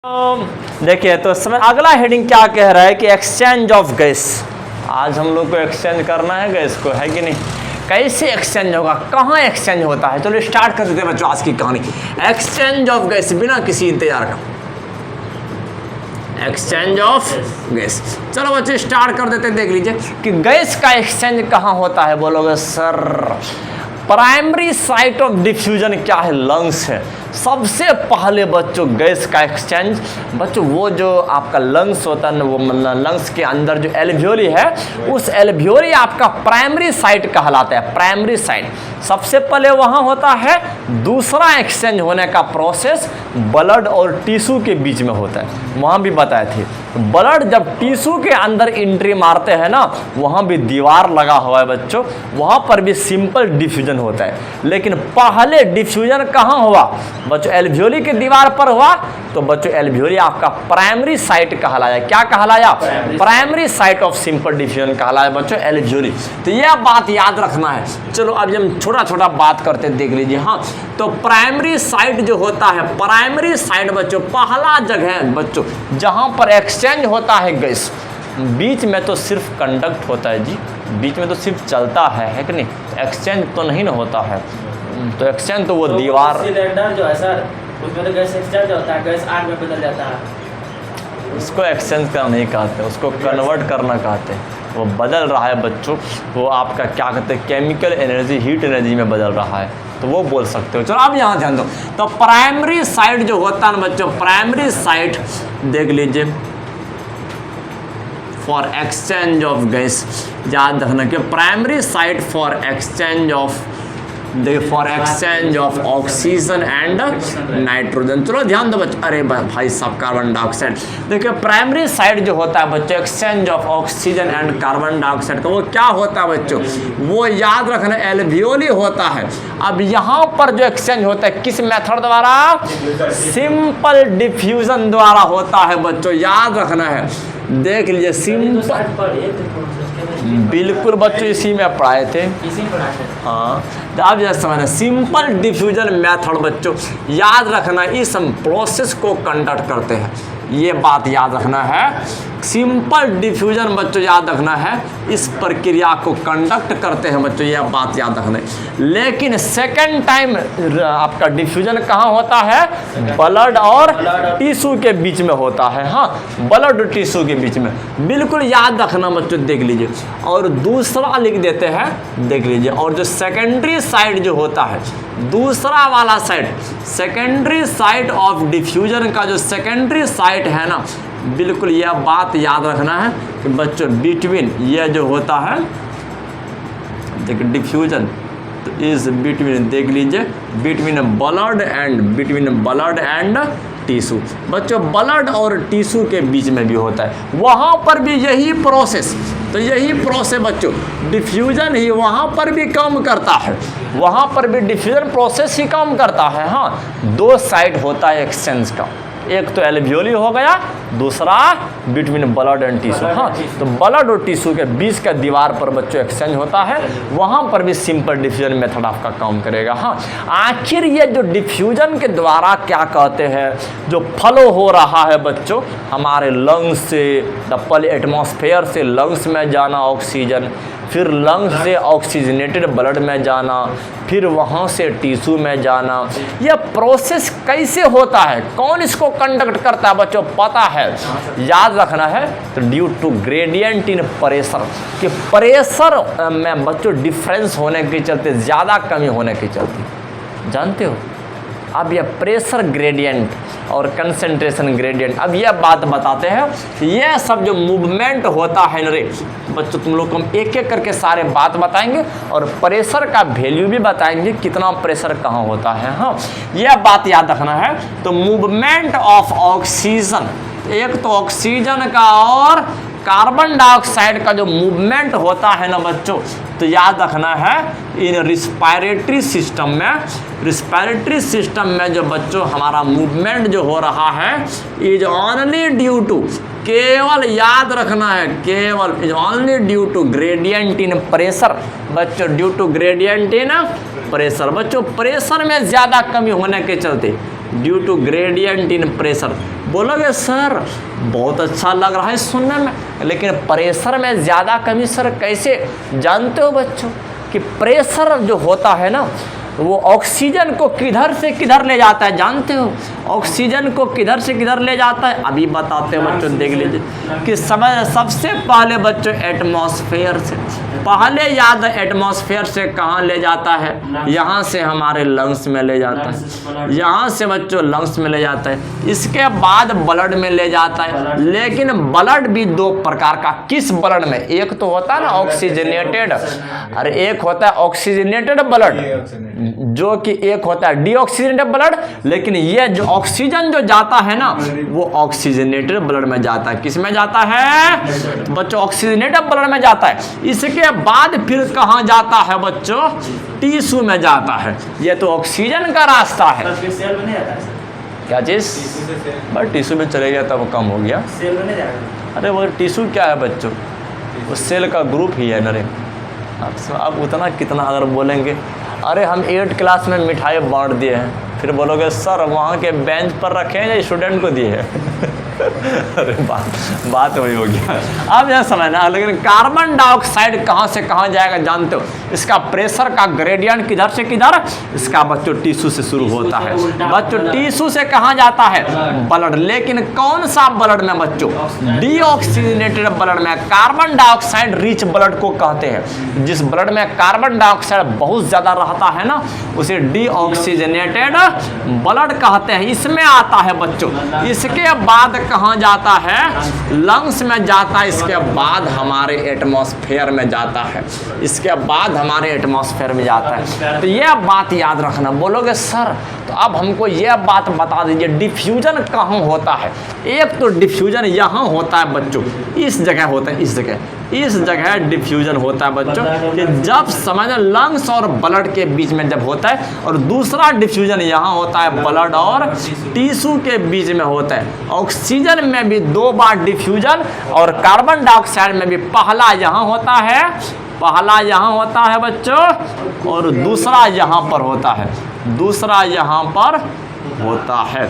देखिए तो समय अगला हेडिंग क्या कह रहा है कि एक्सचेंज ऑफ गैस। आज हम लोग को एक्सचेंज करना है गैस को, है कि नहीं। कैसे एक्सचेंज होगा, कहाँ एक्सचेंज होता है, चलो स्टार्ट कर देते हैं बच्चों आज की कहानी। एक्सचेंज ऑफ गैस बिना किसी इंतजार का, एक्सचेंज ऑफ गैस। चलो बच्चे स्टार्ट कर देते हैं। देख लीजिए कि गैस का एक्सचेंज कहाँ होता है। बोलोगे sir primary site of diffusion क्या है, लंग्स है। सबसे पहले बच्चों गैस का एक्सचेंज, बच्चों वो जो आपका लंग्स होता है ना, वो लंग्स के अंदर जो एल्वियोली है, उस एल्वियोली आपका प्राइमरी साइट कहलाता है। प्राइमरी साइट सबसे पहले वहाँ होता है। दूसरा एक्सचेंज होने का प्रोसेस ब्लड और टिश्यू के बीच में होता है, वहाँ भी बताए थे। ब्लड जब टिश्यू के अंदर एंट्री मारते हैं ना, वहाँ भी दीवार लगा हुआ है बच्चों, वहाँ पर भी सिंपल डिफ्यूजन होता है। लेकिन पहले डिफ्यूजन कहाँ हुआ बच्चों, एल्वियोली के दीवार पर हुआ। तो बच्चों एल्वियोली आपका प्राइमरी साइट कहलाया। क्या कहलाया? Primary site of simple diffusion कहलाया बच्चों एल्वियोली। तो यह बात याद रखना है। चलो अब हम छोटा छोटा बात करते हैं, देख लीजिए। हाँ, तो प्राइमरी साइट जो होता है, प्राइमरी साइट बच्चों पहला जगह है बच्चों जहाँ पर एक्सचेंज होता है गैस। बीच में तो सिर्फ कंडक्ट होता है जी, बीच में तो सिर्फ चलता है कि नहीं, एक्सचेंज तो नहीं ना होता है। तो एक्सचेंज तो वो दीवार सिलेंडर जो है सर, उसमें तो गैस एक्सचेंज होता है, गैस आग में बदल जाता है। उसको एक्सचेंज करना नहीं कहते, उसको कन्वर्ट करना कहते हैं। वो बदल रहा है बच्चों, वो आपका क्या कहते हैं, केमिकल एनर्जी हीट एनर्जी में बदल रहा है, तो वो बोल सकते हो। चलो अब यहाँ ध्यान दो। तो प्राइमरी साइट जो होता है ना बच्चों, प्राइमरी साइट देख लीजिए फॉर एक्सचेंज ऑफ गैस, याद रखना कि primary site for exchange of for exchange of oxygen and nitrogen. चलो ध्यान दो बच्चों, अरे भाई साहब कार्बन डाइऑक्साइड। देखिए प्राइमरी साइड जो होता है बच्चों exchange of oxygen and carbon dioxide का, वो क्या होता है बच्चों, वो याद रखना एल्वियोली होता है। अब यहाँ पर जो एक्सचेंज होता है किस मेथड द्वारा, सिंपल डिफ्यूजन द्वारा होता है बच्चों, याद रखना है। देख लीजिए सिंपल, बिल्कुल बच्चों इसी में पढ़ाए थे, हाँ। तो आप जैसे समझना सिंपल डिफ्यूजन मेथड बच्चों याद रखना, इस हम प्रोसेस को कंडक्ट करते हैं, ये बात याद रखना है। सिंपल डिफ्यूजन बच्चों याद रखना है, इस प्रक्रिया को कंडक्ट करते हैं बच्चों, यह बात याद रखना है। लेकिन सेकंड टाइम आपका डिफ्यूजन कहाँ होता है, ब्लड और टिश्यू के बीच में होता है। हाँ, ब्लड और टिश्यू के बीच में, बिल्कुल याद रखना बच्चों। देख लीजिए और दूसरा लिख देते हैं, देख लीजिए। और जो सेकेंडरी साइड जो होता है, दूसरा वाला side, secondary side of diffusion का जो सेकेंडरी साइड है ना, बिल्कुल यह बात याद रखना है कि बच्चों बिटवीन यह जो होता है, देखिए डिफ्यूजन तो इज बिटवीन, देख लीजिए बिटवीन ब्लड एंड टिश्यू। बच्चों ब्लड और टिश्यू के बीच में भी होता है, वहाँ पर भी यही प्रोसेस। तो यही प्रोसेस बच्चों डिफ्यूजन ही वहाँ पर भी काम करता है, वहाँ पर भी डिफ्यूजन प्रोसेस ही काम करता है। हाँ, दो साइड होता है एक्सचेंज का, एक तो एल्वियोली हो गया, दूसरा बिटवीन ब्लड एंड टिश्यू। हाँ, तो ब्लड और टिश्यू के बीच का दीवार पर बच्चों एक्सचेंज होता है, वहाँ पर भी सिंपल डिफ्यूजन मेथड आपका काम करेगा। हाँ, आखिर ये जो डिफ्यूजन के द्वारा क्या कहते हैं, जो फ्लो हो रहा है बच्चों हमारे लंग्स से, पहले एटमॉस्फेयर से लंग्स में जाना ऑक्सीजन, फिर लंग्स से ऑक्सीजनेटेड ब्लड में जाना, फिर वहाँ से टिश्यू में जाना, यह प्रोसेस कैसे होता है, कौन इसको कंडक्ट करता है बच्चों, पता है, याद रखना है। तो due to gradient in pressure, कि प्रेशर में बच्चों डिफरेंस होने के चलते, ज़्यादा कमी होने के चलते, जानते हो। अब यह प्रेशर ग्रेडियंट और कंसंट्रेशन ग्रेडियंट, अब यह बात बताते हैं, यह सब जो मूवमेंट होता है ना रे बच्चों, तुम लोग को हम एक एक करके सारे बात बताएंगे और प्रेशर का वैल्यू भी बताएंगे, कितना प्रेशर कहाँ होता है। हाँ, यह बात याद रखना है। तो मूवमेंट ऑफ ऑक्सीजन, एक तो ऑक्सीजन का और कार्बन डाइऑक्साइड का जो मूवमेंट होता है ना बच्चों, तो याद रखना है इन रिस्पायरेटरी सिस्टम में, रिस्पायरेटरी सिस्टम में जो बच्चों हमारा मूवमेंट जो हो रहा है, इज ओनली ड्यू टू, केवल याद रखना है, केवल is only due to gradient in pressure. बच्चों due to gradient in pressure, बच्चों प्रेशर में ज़्यादा कमी होने के चलते due to gradient in pressure, बोलोगे सर बहुत अच्छा लग रहा है सुनने में, लेकिन प्रेशर में ज़्यादा कमी सर कैसे? जानते हो बच्चों कि प्रेशर जो होता है ना वो ऑक्सीजन को किधर से किधर ले जाता है? जानते हो ऑक्सीजन को किधर से किधर ले जाता है? अभी बताते हैं बच्चों, देख लीजिए कि सबसे पहले बच्चों एटमॉस्फेयर से, पहले याद है एटमॉस्फेयर से कहाँ ले जाता है? यहाँ से हमारे लंग्स में ले जाता है, यहाँ से बच्चों लंग्स में ले जाता है, इसके बाद ब्लड में ले जाता है। लेकिन ब्लड भी दो प्रकार का, किस ब्लड में? एक तो होता है ना ऑक्सीजनेटेड, अरे एक होता है ऑक्सीजनेटेड ब्लड जो कि एक होता है डीऑक्सीजनेटेड ब्लड, लेकिन ये जो ऑक्सीजन जो जाता है ना वो ऑक्सीजनेटेड ब्लड में जाता है। किस में जाता है बच्चों? ऑक्सीजनेटेड ब्लड में जाता है। इसके बाद फिर कहाँ जाता है बच्चों? टिश्यू में जाता है। ये तो ऑक्सीजन का रास्ता है। सेल में नहीं जाता है क्या चीज? बस टिश्यू में चले गया तब कम हो गया। सेल में नहीं जाएगा। अरे वो टिश्यू क्या है बच्चों? वो सेल का ग्रुप ही है नरे। अब उतना कितना अगर बोलेंगे अरे हम 8th क्लास में मिठाई बांट दिए हैं, फिर बोलोगे सर वहाँ के बेंच पर रखे हैं या स्टूडेंट को दिए हैं? अरे बात वही हो गया। अब यह समझना, लेकिन कार्बन डाइऑक्साइड कहाँ से कहाँ जाएगा जानते हो? इसका प्रेशर का ग्रेडियंट किधर से किधर? इसका बच्चों टिश्यू से शुरू होता है। बच्चों टिश्यू से कहाँ जाता है? ब्लड। लेकिन कौन सा ब्लड में बच्चों? डीऑक्सीजनेटेड ब्लड में। कार्बन डाइऑक्साइड रिच ब्लड को कहते हैं। जिस ब्लड में कार्बन डाइऑक्साइड बहुत ज़्यादा रहता है ना उसे डीऑक्सीजनेटेड ब्लड कहते हैं। इसमें आता है बच्चों। इसके बाद कहाँ जाता है? लंग्स में जाता है। इसके बाद हमारे एटमॉस्फेयर में जाता है। इसके बाद हमारे एटमॉस्फेयर में जाता है। तो यह बात याद रखना। बोलोगे सर तो अब हमको यह बात बता दीजिए डिफ्यूजन कहाँ होता है? एक तो डिफ्यूजन यहाँ होता है बच्चों, इस जगह होता है, इस जगह डिफ्यूजन होता है बच्चों कि जब समझ लंग्स और ब्लड के बीच में जब होता है, और दूसरा डिफ्यूजन यहाँ होता है ब्लड और टिश्यू के बीच में होता है। ऑक्सीजन में भी 2 बार डिफ्यूजन और कार्बन डाइऑक्साइड में भी पहला यहाँ होता है, पहला यहाँ होता है बच्चों और दूसरा यहाँ पर होता है, दूसरा यहाँ पर होता है,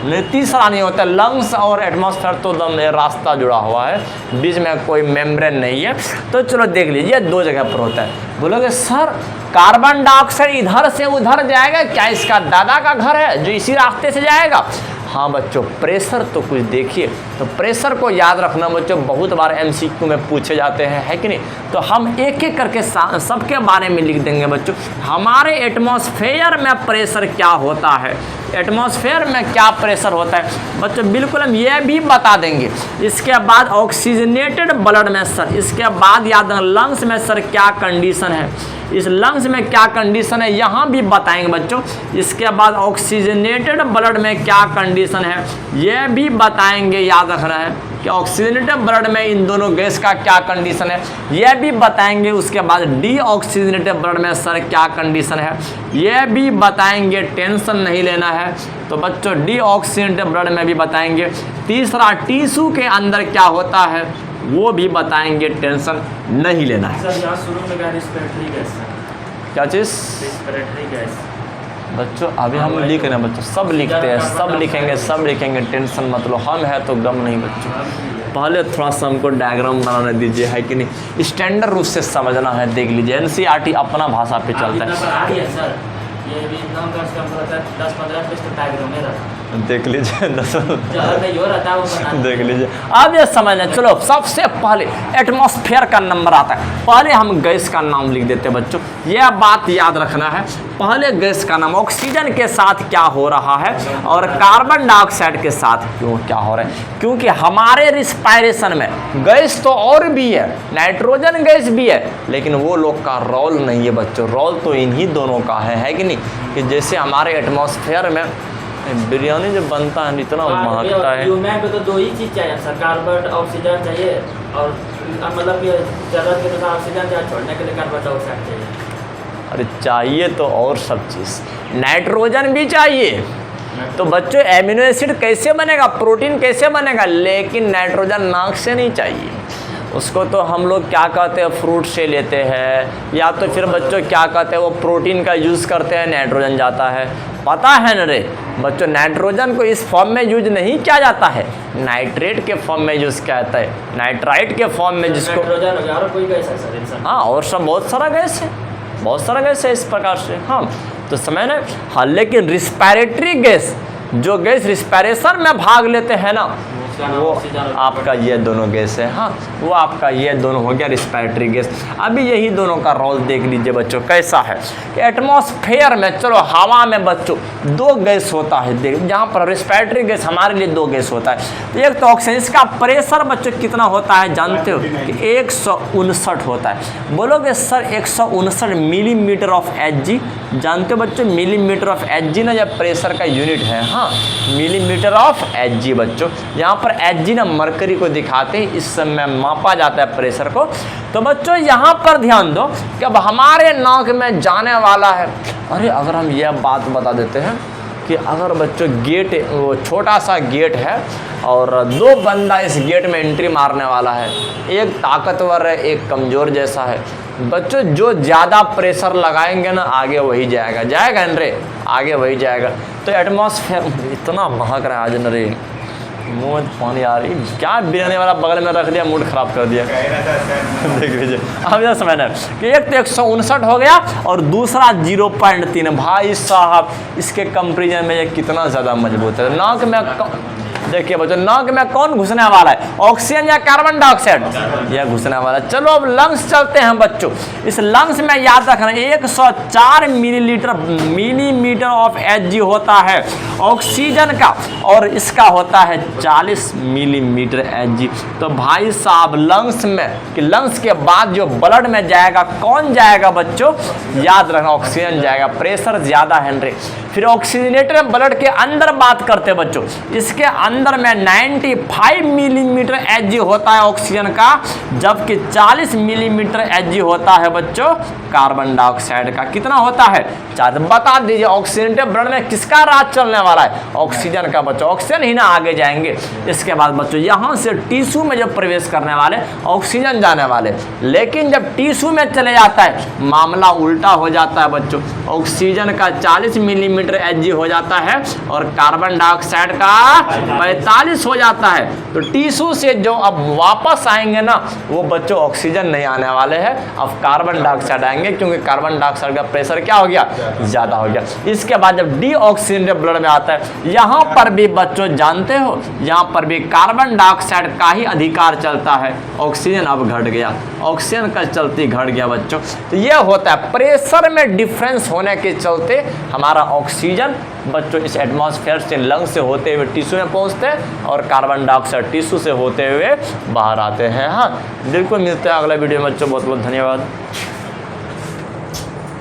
नहीं तीसरा नहीं होता। लंग्स और एटमॉस्फेयर तो दम रास्ता जुड़ा हुआ है, बीच में कोई मेम्ब्रेन नहीं है। तो चलो देख लीजिए 2 जगह पर होता है। बोलोगे सर कार्बन डाइऑक्साइड इधर से उधर जाएगा क्या? इसका दादा का घर है जो इसी रास्ते से जाएगा? हाँ बच्चों प्रेशर तो कुछ देखिए, तो प्रेशर को याद रखना बच्चों, बहुत बार एमसीक्यू में पूछे जाते हैं, है कि नहीं? तो हम एक एक करके सबके बारे में लिख देंगे बच्चों। हमारे एटमॉस्फेयर में प्रेशर क्या होता है, एटमॉस्फेयर में क्या प्रेशर होता है बच्चों, बिल्कुल हम ये भी बता देंगे। इसके बाद ऑक्सीजनेटेड ब्लड में सर, इसके बाद याद रखना लंग्स में सर क्या कंडीशन है, इस लंग्स में क्या कंडीशन है यहाँ भी बताएंगे बच्चों। इसके बाद ऑक्सीजनेटेड ब्लड में क्या कंडीशन है ये भी बताएंगे, याद रखना है कि ऑक्सीजनेटेड ब्लड में इन दोनों गैस का क्या कंडीशन है यह भी बताएंगे। उसके बाद डीऑक्सीजनेटेड ब्लड में सर क्या कंडीशन है यह भी बताएंगे, टेंशन नहीं लेना है। तो बच्चों डीऑक्सीजनेटेड ब्लड में भी बताएंगे। तीसरा टिश्यू के अंदर क्या होता है वो भी बताएंगे, टेंशन नहीं लेना है। सर यहाँ शुरू में रेस्पिरेटरी गैस, क्या चीज़ रेस्पिरेटरी गैस बच्चों अभी हम लिख रहे हैं बच्चों, सब लिखते हैं, सब लिखेंगे, सब लिखेंगे, टेंशन मत लो, हम है तो गम नहीं बच्चों। पहले थोड़ा सा हमको डायग्राम बनाने दीजिए, है कि नहीं, स्टैंडर्ड रूप से समझना है। देख लीजिए एनसीईआरटी अपना भाषा पे चलता है, सर ये भी एकदम कम से कम 10-15 पेज तो डायग्राम में रहता है। देख लीजिए नहीं हो रहा था वो देख लीजिए। अब ये समझना, चलो सबसे पहले एटमॉस्फेयर का नंबर आता है, पहले हम गैस का नाम लिख देते हैं बच्चों। यह बात याद रखना है, पहले गैस का नाम, ऑक्सीजन के साथ क्या हो रहा है और कार्बन डाइऑक्साइड के साथ क्यों क्या हो रहा है, क्योंकि हमारे रिस्पायरेशन में गैस तो और भी है, नाइट्रोजन गैस भी है, लेकिन वो लोग का रोल नहीं है बच्चों। रोल तो इन्हीं दोनों का है कि नहीं, कि जैसे हमारे एटमॉस्फेयर में बिरयानी जब बनता है इतना महकता है। ह्यूमन पे तो 2 ही चीज़ चाहिए सर, कार्बन ऑक्सीजन चाहिए और मतलब कि ज़रूरत के अनुसार ऑक्सीजन चाहिए, छोड़ने के लिए कार्बन डाइऑक्साइड चाहिए। अरे चाहिए तो और सब चीज़, नाइट्रोजन भी चाहिए। तो बच्चों एमिनो एसिड कैसे बनेगा, प्रोटीन कैसे बनेगा, लेकिन नाइट्रोजन नाक से नहीं चाहिए, उसको तो हम लोग क्या कहते हैं, फ्रूट से लेते हैं, या तो फिर बच्चों क्या कहते हैं, वो प्रोटीन का यूज़ करते हैं, नाइट्रोजन जाता है। पता है न रे बच्चों, नाइट्रोजन को इस फॉर्म में यूज नहीं किया जाता है, नाइट्रेट के फॉर्म में यूज़ किया जाता है, नाइट्राइट के फॉर्म में, जिसको नाइट्रोजन हो गया और कोई गैस है सर इंसान? हाँ, और सब बहुत सारा गैस है, बहुत सारा गैस है इस प्रकार से। हाँ तो समय ना, हाँ लेकिन रिस्पायरेटरी गैस, जो गैस रिस्पायरेशन में भाग लेते हैं ना, वो आपका ये दोनों गैस है। हाँ वो आपका ये दोनों हो गया रिस्पायरेटरी गैस। अभी यही दोनों का रोल देख लीजिए बच्चों कैसा है कि एटमॉस्फेयर में, चलो हवा में बच्चों दो गैस होता है, देख जहाँ पर रिस्पायरेटरी गैस हमारे लिए दो गैस होता है। तो एक तो ऑक्सीजन, इसका प्रेशर बच्चों कितना होता है जानते हो कि 159 होता है। बोलोगे सर 159 मिलीमीटर ऑफ Hg, जानते हो बच्चों मिलीमीटर ऑफ Hg ना जब प्रेशर का यूनिट है। हाँ मिलीमीटर ऑफ Hg बच्चों, यहाँ पर Hg ना मरकरी को दिखाते हैं, इस समय मापा जाता है प्रेशर को। तो बच्चों यहाँ पर ध्यान दो कि अब हमारे नाक में जाने वाला है। अरे अगर हम यह बात बता देते हैं कि अगर बच्चों गेट, वो छोटा सा गेट है और दो बंदा इस गेट में एंट्री मारने वाला है, एक ताकतवर है एक कमज़ोर जैसा है। बच्चों जो ज़्यादा प्रेशर लगाएंगे ना आगे वही जाएगा, जाएगा न रे, आगे वही जाएगा। तो एटमॉस्फेयर इतना महक रहा है आज न रे, मुँह में पानी आ रही, क्या बिरयानी वाला बगल में रख दिया, मूड ख़राब कर दिया। देख लीजिए अब यह समझना कि एक तो 159 हो गया और दूसरा 0.3। भाई साहब इसके कंपेरिजन में ये कितना ज़्यादा मजबूत है। नाक में देखिए बच्चों, नाक में कौन घुसने वाला है, ऑक्सीजन या कार्बन डाइऑक्साइड, यह घुसने वाला है। चलो अब लंग्स चलते हैं बच्चों। इस लंग्स में याद रखना 104 मिलीमीटर ऑफ Hg होता है ऑक्सीजन का, और इसका होता है 40 मिलीमीटर Hg। तो भाई साहब लंग्स में, कि लंग्स के बाद जो ब्लड में जाएगा कौन जाएगा बच्चों, याद रखना ऑक्सीजन जाएगा, प्रेशर ज़्यादा है रे। फिर ऑक्सीजनेटर ब्लड के अंदर बात करते हैं बच्चों, इसके अंदर में 95 मिलीमीटर Hg होता है ऑक्सीजन का, जबकि 40 मिलीमीटर Hg होता है बच्चों कार्बन डाइऑक्साइड का। कितना होता है 4। बता दीजिए ऑक्सीजनेटेड ब्लड में किसका राज चलने वाला है, ऑक्सीजन का बच्चों, ऑक्सीजन ही ना आगे जाएंगे। इसके बाद बच्चों यहाँ से टिश्यू में जब प्रवेश करने वाले ऑक्सीजन जाने वाले, लेकिन जब टिश्यू में चले जाता है मामला उल्टा हो जाता है बच्चों, ऑक्सीजन का 40 मिलीमीटर Hg हो जाता है और कार्बन डाइऑक्साइड का 45 हो जाता है। तो टिश्यू से जो अब वापस आएंगे ना वो बच्चों ऑक्सीजन नहीं आने वाले हैं, अब कार्बन डाइऑक्साइड आएंगे, क्योंकि कार्बन डाइऑक्साइड का प्रेशर क्या हो गया, ज़्यादा हो गया। इसके बाद जब डीऑक्सीजनेटेड ब्लड में आता है, यहाँ पर भी बच्चों जानते हो यहाँ पर भी कार्बन डाइऑक्साइड का ही अधिकार चलता है, ऑक्सीजन अब घट गया, ऑक्सीजन का चलती घट गया बच्चों। तो ये होता है प्रेशर में डिफरेंस होने के चलते हमारा ऑक्सीजन बच्चों इस एटमॉस्फेयर से लंग से होते हुए टिश्यू में पहुंचते हैं और कार्बन डाइऑक्साइड टिश्यू से होते हुए बाहर आते हैं। हाँ बिल्कुल, मिलते हैं अगला वीडियो में बच्चों, बहुत बहुत धन्यवाद।